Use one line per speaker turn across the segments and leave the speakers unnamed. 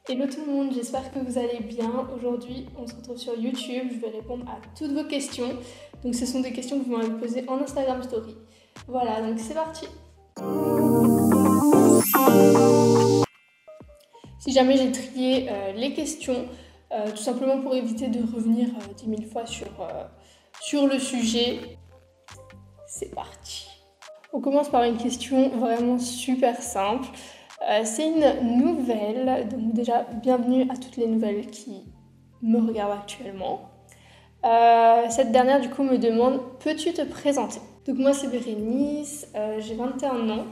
Hello tout le monde, j'espère que vous allez bien. Aujourd'hui, on se retrouve sur YouTube. Je vais répondre à toutes vos questions. Donc, ce sont des questions que vous m'avez posées en Instagram Story. Voilà, donc c'est parti. Si jamais j'ai trié les questions, tout simplement pour éviter de revenir 10 000 fois sur le sujet, c'est parti. On commence par une question vraiment super simple. C'est une nouvelle, donc déjà bienvenue à toutes les nouvelles qui me regardent actuellement. Cette dernière du coup me demande, peux-tu te présenter? Donc moi c'est Bérénice, j'ai 21 ans,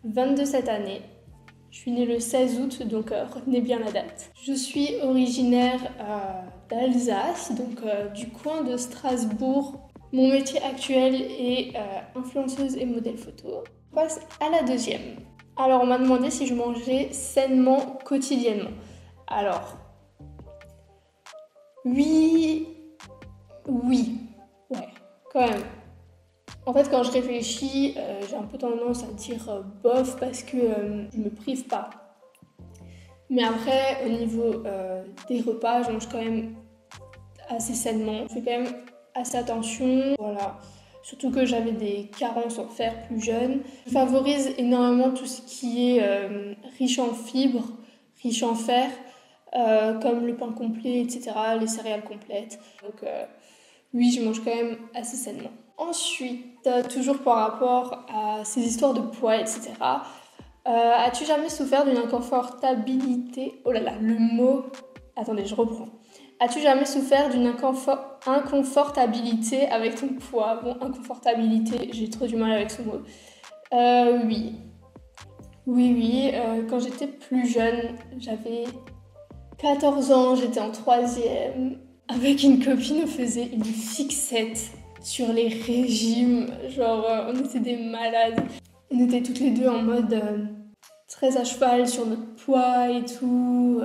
22 cette année. Je suis née le 16 août, donc retenez bien la date. Je suis originaire d'Alsace, donc du coin de Strasbourg. Mon métier actuel est influenceuse et modèle photo. On passe à la deuxième. Alors, on m'a demandé si je mangeais sainement quotidiennement. Alors, oui, ouais, quand même. En fait, quand je réfléchis, j'ai un peu tendance à dire bof parce que je me prive pas. Mais après, au niveau des repas, je mange quand même assez sainement. Je fais quand même assez attention, voilà. Surtout que j'avais des carences en fer plus jeune. Je favorise énormément tout ce qui est riche en fibres, riche en fer, comme le pain complet, etc., les céréales complètes. Donc oui, je mange quand même assez sainement. Ensuite, toujours par rapport à ces histoires de poids, etc., as-tu jamais souffert d'une inconfortabilité? Oh là là, le mot... Attendez, je reprends. As-tu jamais souffert d'une inconfortabilité avec ton poids? Bon, inconfortabilité, j'ai trop du mal avec ce mot. Oui. Quand j'étais plus jeune, j'avais 14 ans, j'étais en 3e. Avec une copine, on faisait une fixette sur les régimes. Genre, on était des malades. On était toutes les deux en mode très à cheval sur notre poids et tout.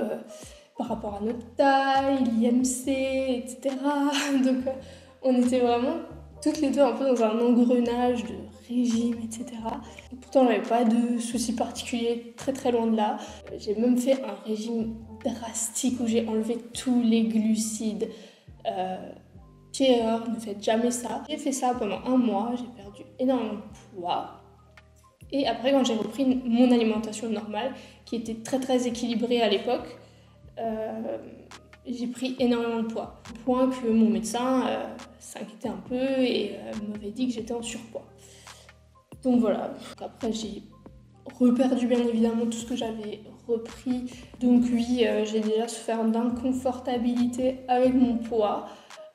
Par rapport à notre taille, l'IMC, etc. Donc on était vraiment toutes les deux un peu dans un engrenage de régime, etc. Et pourtant, j'avais pas de soucis particuliers, très très loin de là. J'ai même fait un régime drastique où j'ai enlevé tous les glucides. Erreur, ne faites jamais ça. J'ai fait ça pendant 1 mois, j'ai perdu énormément de poids. Et après, quand j'ai repris mon alimentation normale, qui était très très équilibrée à l'époque, j'ai pris énormément de poids. Au point que mon médecin s'inquiétait un peu et m'avait dit que j'étais en surpoids. Donc voilà. Après, j'ai reperdu bien évidemment tout ce que j'avais repris. Donc oui, j'ai déjà souffert d'inconfortabilité avec mon poids.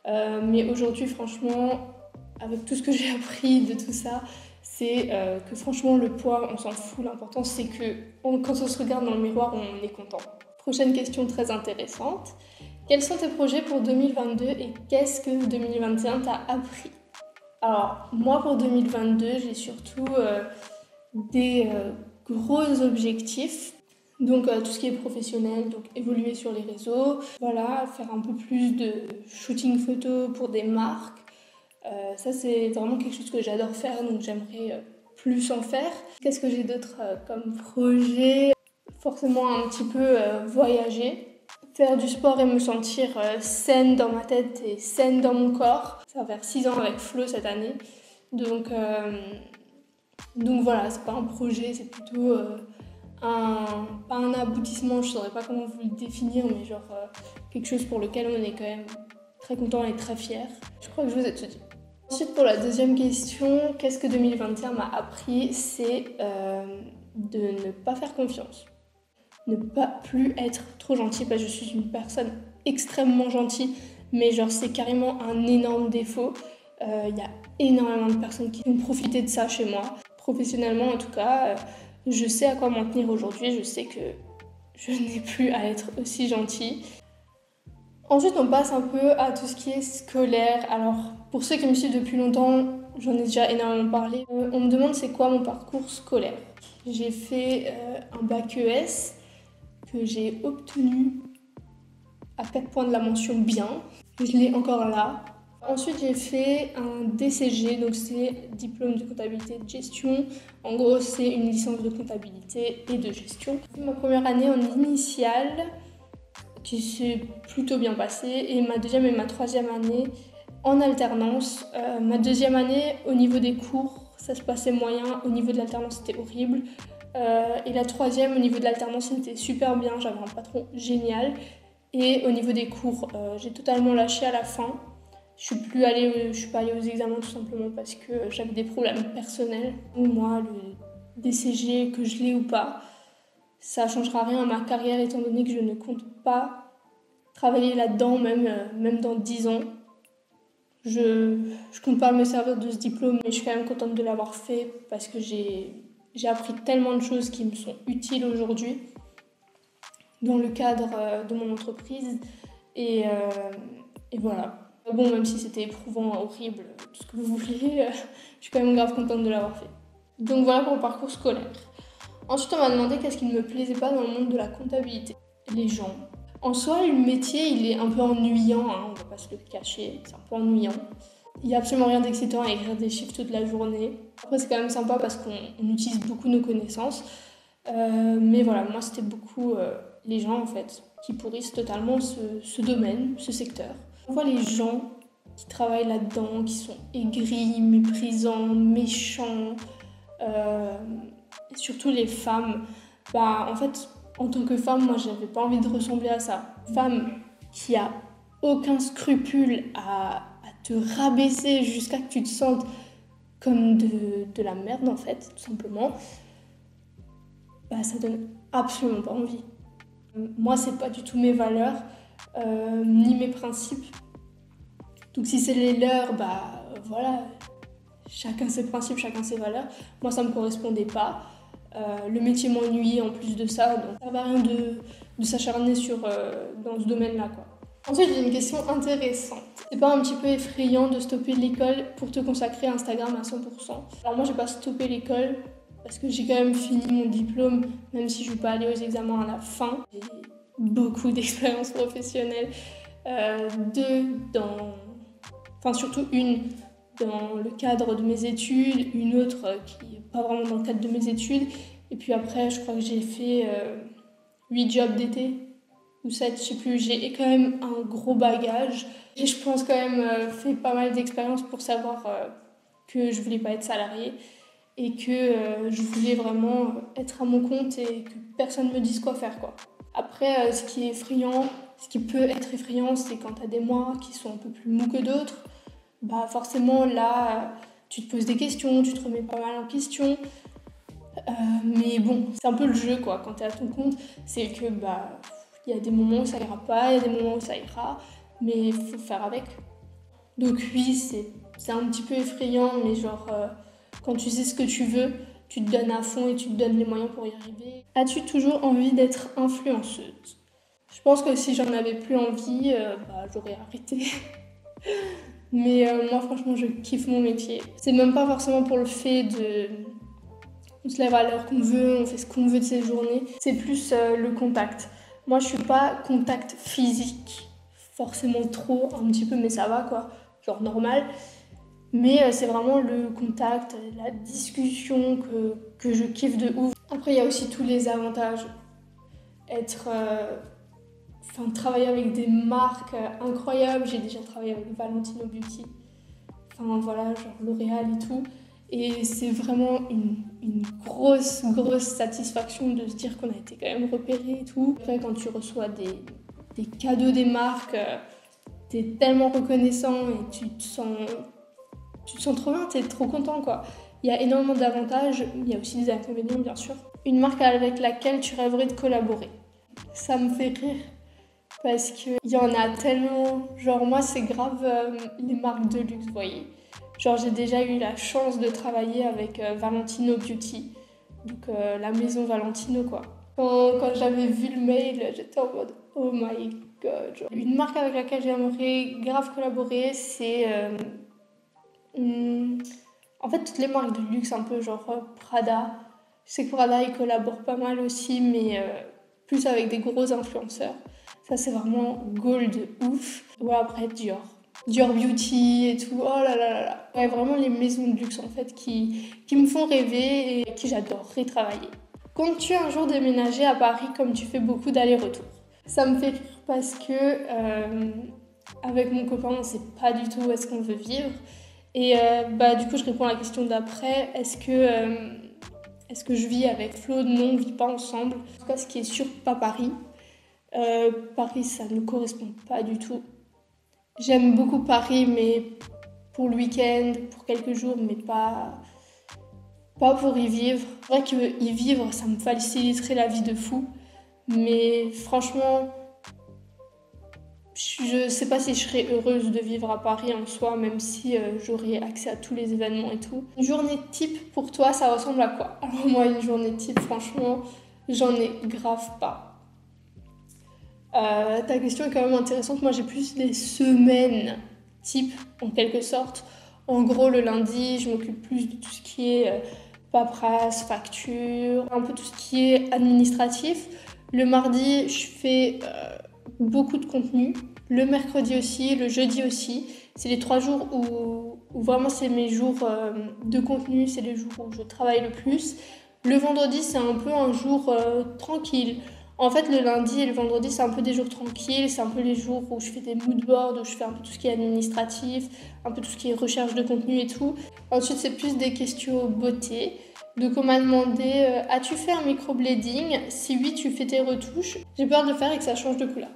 Mais aujourd'hui, franchement, avec tout ce que j'ai appris de tout ça, c'est que franchement, le poids, on s'en fout. L'important, c'est que quand on se regarde dans le miroir, on est content. Prochaine question très intéressante. Quels sont tes projets pour 2022 et qu'est-ce que 2021 t'a appris? Alors, moi pour 2022, j'ai surtout des gros objectifs. Donc tout ce qui est professionnel, donc évoluer sur les réseaux, voilà, faire un peu plus de shooting photo pour des marques. Ça c'est vraiment quelque chose que j'adore faire, donc j'aimerais plus en faire. Qu'est-ce que j'ai d'autre comme projet? Forcément un petit peu voyager, faire du sport et me sentir saine dans ma tête et saine dans mon corps. Ça va faire 6 ans avec Flo cette année. Donc voilà, c'est pas un projet, c'est plutôt pas un aboutissement, je saurais pas comment vous le définir, mais genre quelque chose pour lequel on est quand même très content et très fier. Je crois que je vous ai tout dit. Ensuite, pour la deuxième question, qu'est-ce que 2021 m'a appris? C'est de ne pas faire confiance. Ne pas plus être trop gentille, parce que je suis une personne extrêmement gentille, mais genre c'est carrément un énorme défaut. Y a énormément de personnes qui ont profité de ça chez moi. Professionnellement en tout cas, je sais à quoi m'en tenir aujourd'hui, je sais que je n'ai plus à être aussi gentille. Ensuite on passe un peu à tout ce qui est scolaire. Alors pour ceux qui me suivent depuis longtemps, j'en ai déjà énormément parlé. On me demande c'est quoi mon parcours scolaire. J'ai fait un bac ES que j'ai obtenu à 4 points de la mention bien. Je l'ai encore là. Ensuite, j'ai fait un DCG, donc c'est diplôme de comptabilité et de gestion. En gros, c'est une licence de comptabilité et de gestion. Ma première année en initiale, qui s'est plutôt bien passée. Et ma deuxième et ma troisième année en alternance. Ma deuxième année, au niveau des cours, ça se passait moyen. Au niveau de l'alternance, c'était horrible. Et la troisième, au niveau de l'alternance, c'était super bien. J'avais un patron génial. Et au niveau des cours, j'ai totalement lâché à la fin. Je suis pas allée aux examens tout simplement parce que j'avais des problèmes personnels. Moi, le DCG, que je l'ai ou pas, ça ne changera rien à ma carrière étant donné que je ne compte pas travailler là-dedans, même dans 10 ans. Je compte pas me servir de ce diplôme, mais je suis quand même contente de l'avoir fait parce que j'ai appris tellement de choses qui me sont utiles aujourd'hui dans le cadre de mon entreprise. Et voilà. Bon, même si c'était éprouvant, horrible, tout ce que vous voulez, je suis quand même grave contente de l'avoir fait. Donc voilà pour le parcours scolaire. Ensuite, on m'a demandé qu'est-ce qui ne me plaisait pas dans le monde de la comptabilité. Les gens. En soi, le métier, il est un peu ennuyant, hein, on ne va pas se le cacher, c'est un peu ennuyant. Il n'y a absolument rien d'excitant à écrire des chiffres toute la journée. Après, c'est quand même sympa parce qu'on utilise beaucoup nos connaissances. Mais voilà, moi, c'était beaucoup les gens, en fait, qui pourrissent totalement ce domaine, ce secteur. On voit les gens qui travaillent là-dedans, qui sont aigris, méprisants, méchants, et surtout les femmes. En fait, en tant que femme, moi, j'avais pas envie de ressembler à ça. Une femme qui a aucun scrupule à te rabaisser jusqu'à que tu te sentes comme de la merde, en fait, tout simplement, ça donne absolument pas envie. Moi, c'est pas du tout mes valeurs, ni mes principes. Donc si c'est les leurs, voilà, chacun ses principes, chacun ses valeurs. Moi, ça me correspondait pas. Le métier m'ennuyait en plus de ça, donc ça ne sert à rien de s'acharner dans ce domaine-là, quoi. Ensuite, j'ai une question intéressante. C'est pas un petit peu effrayant de stopper l'école pour te consacrer à Instagram à 100%? Alors moi, j'ai pas stoppé l'école parce que j'ai quand même fini mon diplôme, même si je ne vais pas aller aux examens à la fin. J'ai beaucoup d'expérience professionnelle, surtout une dans le cadre de mes études, une autre qui n'est pas vraiment dans le cadre de mes études. Et puis après, je crois que j'ai fait 8 jobs d'été, ou 7, je sais plus. J'ai quand même un gros bagage. Et je pense quand même fait pas mal d'expériences pour savoir que je voulais pas être salariée et que je voulais vraiment être à mon compte et que personne me dise quoi faire, quoi. Après, ce qui peut être effrayant, c'est quand tu as des mois qui sont un peu plus mous que d'autres. Forcément, là, tu te poses des questions, tu te remets pas mal en question. Mais bon, c'est un peu le jeu, quoi. Quand tu es à ton compte, c'est que il y a des moments où ça ira pas, il y a des moments où ça ira, mais il faut faire avec. Donc oui, c'est un petit peu effrayant, mais quand tu sais ce que tu veux, tu te donnes à fond et tu te donnes les moyens pour y arriver. As-tu toujours envie d'être influenceuse? Je pense que si j'en avais plus envie, j'aurais arrêté. Mais moi, franchement, je kiffe mon métier. C'est même pas forcément pour le fait on se lève à l'heure qu'on veut, on fait ce qu'on veut de ses journées. C'est plus le contact. Moi, je suis pas contact physique, forcément trop, un petit peu, mais ça va, quoi. Genre normal. Mais c'est vraiment le contact, la discussion que je kiffe de ouf. Après, il y a aussi tous les avantages. Travailler avec des marques incroyables. J'ai déjà travaillé avec Valentino Beauty. Voilà, genre L'Oréal et tout. Et c'est vraiment une grosse satisfaction de se dire qu'on a été quand même repéré et tout. Après, quand tu reçois des cadeaux des marques, t'es tellement reconnaissant et tu te sens trop bien, t'es trop content, quoi. Il y a énormément d'avantages, il y a aussi des inconvénients, bien sûr. Une marque avec laquelle tu rêverais de collaborer. Ça me fait rire parce qu'il y en a tellement. Genre, moi, c'est grave les marques de luxe, vous voyez. Genre, j'ai déjà eu la chance de travailler avec Valentino Beauty, donc la maison Valentino, quoi. Quand j'avais vu le mail, j'étais en mode oh my god. Genre, une marque avec laquelle j'aimerais grave collaborer, c'est en fait toutes les marques de luxe, un peu genre Prada. Je sais que Prada, ils collaborent pas mal aussi, mais plus avec des gros influenceurs. Ça, c'est vraiment gold de ouf. Ouais, après Dior Beauty et tout, oh là là là là. Ouais, vraiment les maisons de luxe en fait qui me font rêver et qui j'adorerais travailler. Comptes-tu un jour déménager à Paris comme tu fais beaucoup d'allers-retours? Ça me fait rire parce que avec mon copain, on ne sait pas du tout où est-ce qu'on veut vivre. Et du coup, je réponds à la question d'après. Est-ce que je vis avec Flo? Non, on ne vit pas ensemble. En tout cas, ce qui est sûr, pas Paris. Paris, ça ne me correspond pas du tout. J'aime beaucoup Paris, mais pour le week-end, pour quelques jours, mais pas pour y vivre. C'est vrai qu'y vivre, ça me faciliterait la vie de fou. Mais franchement, je sais pas si je serais heureuse de vivre à Paris en soi, même si j'aurais accès à tous les événements et tout. Une journée type pour toi, ça ressemble à quoi? Alors moi, une journée type, franchement, j'en ai grave pas. Ta question est quand même intéressante. Moi, j'ai plus des semaines type, en quelque sorte. En gros, le lundi, je m'occupe plus de tout ce qui est paperasse, facture, un peu tout ce qui est administratif. Le mardi, je fais beaucoup de contenu. Le mercredi aussi, le jeudi aussi. C'est les 3 jours où vraiment c'est mes jours de contenu, c'est les jours où je travaille le plus. Le vendredi, c'est un peu un jour tranquille. En fait, le lundi et le vendredi, c'est un peu des jours tranquilles. C'est un peu les jours où je fais des moodboards, où je fais un peu tout ce qui est administratif, un peu tout ce qui est recherche de contenu et tout. Ensuite, c'est plus des questions beauté. Donc on m'a demandé as-tu fait un microblading? Si oui, tu fais tes retouches. J'ai peur de faire et que ça change de couleur.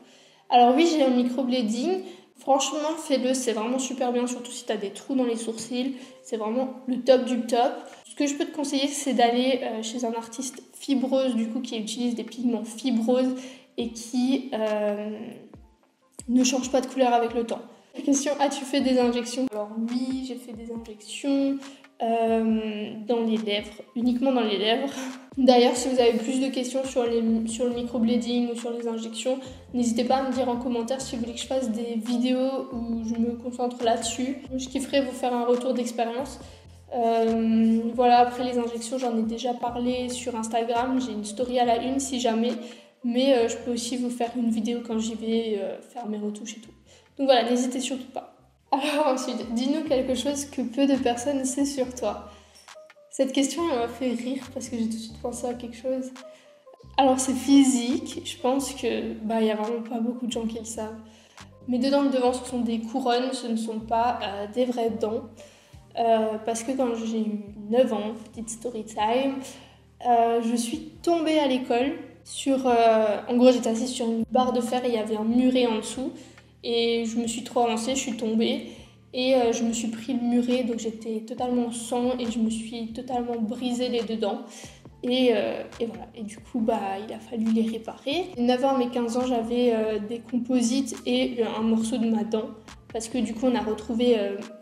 Alors oui, j'ai un microblading. Franchement, fais-le, c'est vraiment super bien, surtout si tu as des trous dans les sourcils. C'est vraiment le top du top. Ce que je peux te conseiller, c'est d'aller chez un artiste fibreuse, du coup, qui utilise des pigments fibreuses et qui ne change pas de couleur avec le temps. La question, as-tu fait des injections? Alors oui, j'ai fait des injections dans les lèvres, uniquement dans les lèvres. D'ailleurs, si vous avez plus de questions sur le microblading ou sur les injections, n'hésitez pas à me dire en commentaire si vous voulez que je fasse des vidéos où je me concentre là-dessus. Je kifferais vous faire un retour d'expérience. Voilà, après les injections, j'en ai déjà parlé sur Instagram. J'ai une story à la une si jamais. Mais je peux aussi vous faire une vidéo quand j'y vais faire mes retouches et tout. Donc voilà, n'hésitez surtout pas. Alors ensuite, dis-nous quelque chose que peu de personnes savent sur toi. Cette question, elle m'a fait rire parce que j'ai tout de suite pensé à quelque chose. Alors c'est physique, je pense que y a vraiment pas beaucoup de gens qui le savent. Mes deux dents de devant, ce sont des couronnes, ce ne sont pas des vraies dents. Parce que quand j'ai eu 9 ans, petite story time, je suis tombée à l'école en gros j'étais assise sur une barre de fer et il y avait un muret en dessous. Et je me suis trop avancée, je suis tombée et je me suis pris le muret, donc j'étais totalement sang et je me suis totalement brisé les deux dents. Et voilà, et du coup il a fallu les réparer. De 9 ans à mes 15 ans, j'avais des composites et un morceau de ma dent, parce que du coup on a retrouvé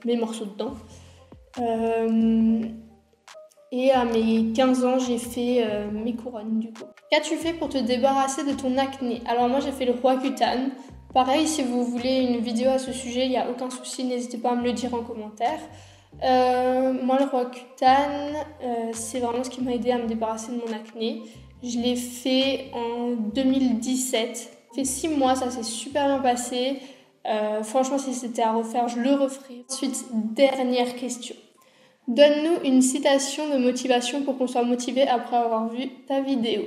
mes morceaux de dents. Et à mes 15 ans, j'ai fait mes couronnes du coup. Qu'as-tu fait pour te débarrasser de ton acné? Alors moi j'ai fait le Roaccutane. Pareil, si vous voulez une vidéo à ce sujet, il n'y a aucun souci, n'hésitez pas à me le dire en commentaire. Moi, le Roaccutane, c'est vraiment ce qui m'a aidé à me débarrasser de mon acné. Je l'ai fait en 2017. Ça fait 6 mois, ça s'est super bien passé. Franchement, si c'était à refaire, je le referais. Ensuite, dernière question. Donne-nous une citation de motivation pour qu'on soit motivé après avoir vu ta vidéo.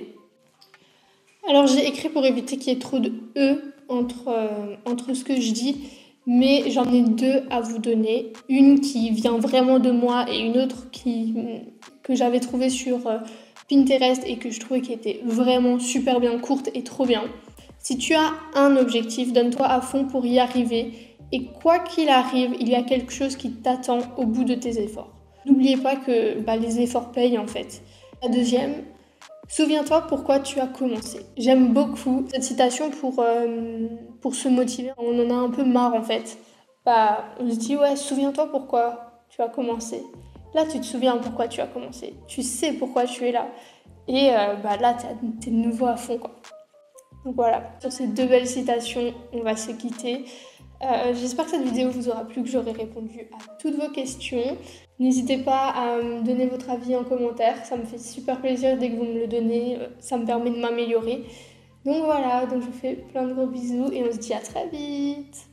Alors, j'ai écrit pour éviter qu'il y ait trop de E entre ce que je dis, mais j'en ai 2 à vous donner. Une qui vient vraiment de moi et une autre que j'avais trouvée sur Pinterest et que je trouvais qui était vraiment super bien, courte et trop bien. Si tu as un objectif, donne-toi à fond pour y arriver et quoi qu'il arrive, il y a quelque chose qui t'attend au bout de tes efforts. N'oubliez pas que les efforts payent en fait. La deuxième, souviens-toi pourquoi tu as commencé. J'aime beaucoup cette citation pour se motiver. On en a un peu marre en fait. On se dit ouais, souviens-toi pourquoi tu as commencé. Là, tu te souviens pourquoi tu as commencé. Tu sais pourquoi tu es là. Et là, t'es de nouveau à fond quoi. Donc voilà, sur ces 2 belles citations, on va se quitter. J'espère que cette vidéo vous aura plu, que j'aurai répondu à toutes vos questions. N'hésitez pas à me donner votre avis en commentaire, ça me fait super plaisir dès que vous me le donnez, ça me permet de m'améliorer. Donc voilà, je vous fais plein de gros bisous et on se dit à très vite.